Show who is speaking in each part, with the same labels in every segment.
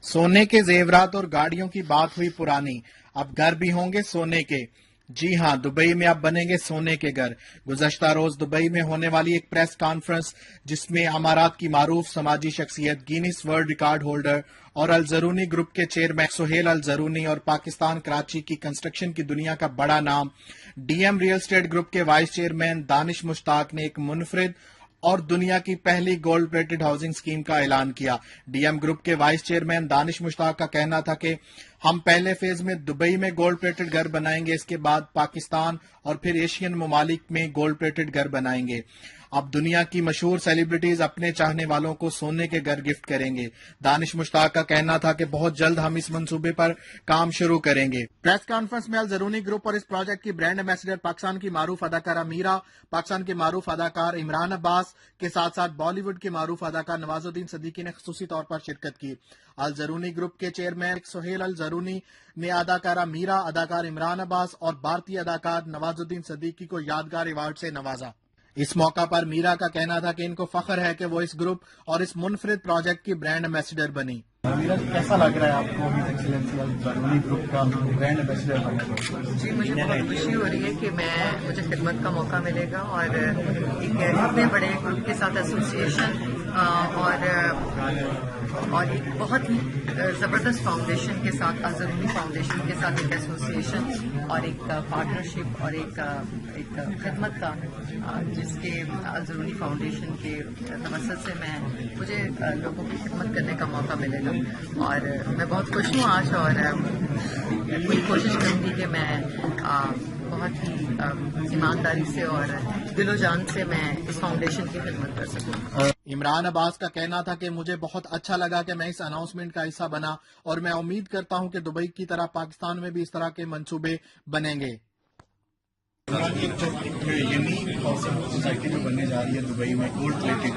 Speaker 1: सोने के जेवरात और गाड़ियों की बात हुई पुरानी, अब घर भी होंगे सोने के। जी हां, दुबई में अब बनेंगे सोने के घर। गुज़श्ता रोज दुबई में होने वाली एक प्रेस कॉन्फ्रेंस जिसमें अमारात की मारूफ समाजी शख्सियत, गिनीज वर्ल्ड रिकॉर्ड होल्डर और अल ज़रूनी ग्रुप के चेयरमैन सुहेल अल ज़रूनी और पाकिस्तान कराची की कंस्ट्रक्शन की दुनिया का बड़ा नाम डीएम रियल एस्टेट ग्रुप के वाइस चेयरमैन दानिश मुश्ताक ने एक मुनफरिद और दुनिया की पहली गोल्ड प्लेटेड हाउसिंग स्कीम का ऐलान किया। डीएम ग्रुप के वाइस चेयरमैन दानिश मुश्ताक का कहना था कि हम पहले फेज में दुबई में गोल्ड प्लेटेड घर बनाएंगे, इसके बाद पाकिस्तान और फिर एशियन ममालिक में गोल्ड प्लेटेड घर बनाएंगे। अब दुनिया की मशहूर सेलिब्रिटीज अपने चाहने वालों को सोने के घर गिफ्ट करेंगे। दानिश मुश्ताक का कहना था कि बहुत जल्द हम इस मंसूबे पर काम शुरू करेंगे। प्रेस कॉन्फ्रेंस में अल ज़रूनी ग्रुप और इस प्रोजेक्ट की ब्रांड एम्बेसडर पाकिस्तान की मारूफ अदाकारा मीरा, पाकिस्तान के मारूफ अदाकार इमरान अब्बास के साथ साथ बॉलीवुड के मारूफ अदाकार नवाजुद्दीन सिद्दीकी ने खुसूसी तौर पर शिरकत की। अल ज़रूनी ग्रुप के चेयरमैन सुहेल अल ज़रूनी ने अदाकारा मीरा, अदाकार इमरान अब्बास और भारतीय अदाकार नवाजुद्दीन सिद्दीकी को यादगार अवार्ड से नवाजा। इस मौका पर मीरा का कहना था कि इनको फख्र है कि वो इस ग्रुप और इस मुनफरिद प्रोजेक्ट की ब्रांड एम्बेसडर बनी। मीरा, कैसा लग रहा है आपको हिज एक्सीलेंसी ज़रूनी ग्रुप का ब्रांड एम्बेसडर बनने?
Speaker 2: जी, मुझे बहुत खुशी हो रही है कि मुझे खिदमत का मौका मिलेगा और एक इतने बड़े ग्रुप के साथ एसोसिएशन और एक बहुत ही ज़बरदस्त फाउंडेशन के साथ, अल ज़रूनी फाउंडेशन के साथ एक एसोसिएशन और एक पार्टनरशिप और एक खिदमत का जिसके अल ज़रूनी फाउंडेशन के तवस्सुत से मुझे लोगों की खिदमत करने का मौका मिलेगा और मैं बहुत खुश हूँ आज और पूरी कोशिश करूँगी कि मैं बहुत ही ईमानदारी से और दिलो जान से मैं इस फाउंडेशन की खिदमत कर सकूँ।
Speaker 1: इमरान अब्बास का कहना था कि मुझे बहुत अच्छा लगा कि मैं इस अनाउंसमेंट का हिस्सा बना और मैं उम्मीद करता हूं कि दुबई की तरह पाकिस्तान में भी इस तरह के मंसूबे बनेंगे। यूनिक हाउसिंग सोसाइटी जो बनने जा रही है दुबई में गोल्ड प्लेटेड,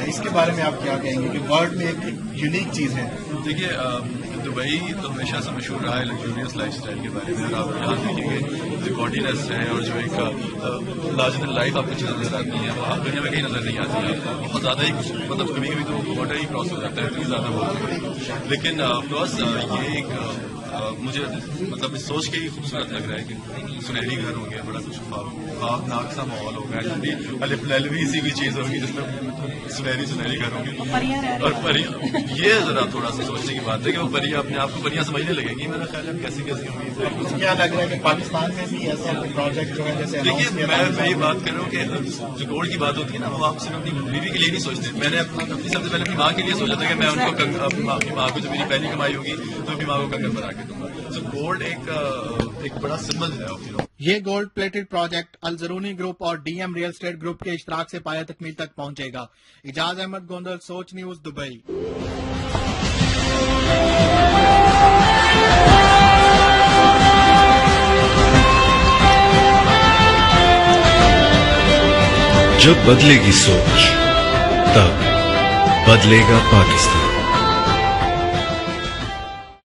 Speaker 1: इसके बारे में आप क्या कहेंगे कि वर्ल्ड में एक यूनिक चीज है?
Speaker 3: देखिए, दुबई तो हमेशा से मशहूर रहा है लग्जूरियस लाइफ स्टाइल के बारे में। अगर आप यहाँ देखेंगे जो गॉडीनेस है और जो एक लार्जर देन लाइफ आपको चीज़ें नजर आती हैं, वो दुनिया में कहीं नजर नहीं आती है। बहुत ज़्यादा ही मतलब कभी कभी तो वाटर ही क्रॉस हो जाता है, इतनी ज़्यादा बहुत। लेकिन प्लस ये एक मुझे मतलब इस सोच के ही खूबसूरत लग रहा है कि सुनहरी घर हो गया, बड़ा कुछ ख्वाबनाक सा माहौल होगा, अलवी सी भी चीज़ होगी जिसमें सुनहरी घर होंगे और परियां। ये जरा थोड़ा सा सोचने की बात है कि वो परियां अपने आप को परियां समझने लगेंगी। मेरा ख्याल है कैसी कैसी होंगी।
Speaker 1: क्या लग रहा है कि पाकिस्तान में भी ऐसा प्रोजेक्ट जो है जैसे?
Speaker 3: देखिए, मैं ये बात कर रहा हूँ कि जो गोल्ड की बात होती है ना, वो आप सिर्फ अपनी बीवी के लिए नहीं सोचते। मैंने अपनी सबसे पहले अपनी माँ के लिए सोचा था कि मैं उनको अपनी माँ को, जो मेरी पहली कमाई होगी तो अपनी माँ को कंगन बना के दूंगा। तो गोल्ड एक बड़ा सिंबल है।
Speaker 1: ये गोल्ड प्लेटेड प्रोजेक्ट अल ज़रूनी ग्रुप और डीएम रियल एस्टेट ग्रुप के इश्तराक से पाया तकमील तक पहुंचेगा। इजाज अहमद गोंदल, सोच न्यूज, दुबई।
Speaker 4: जब बदलेगी सोच, तब बदलेगा पाकिस्तान।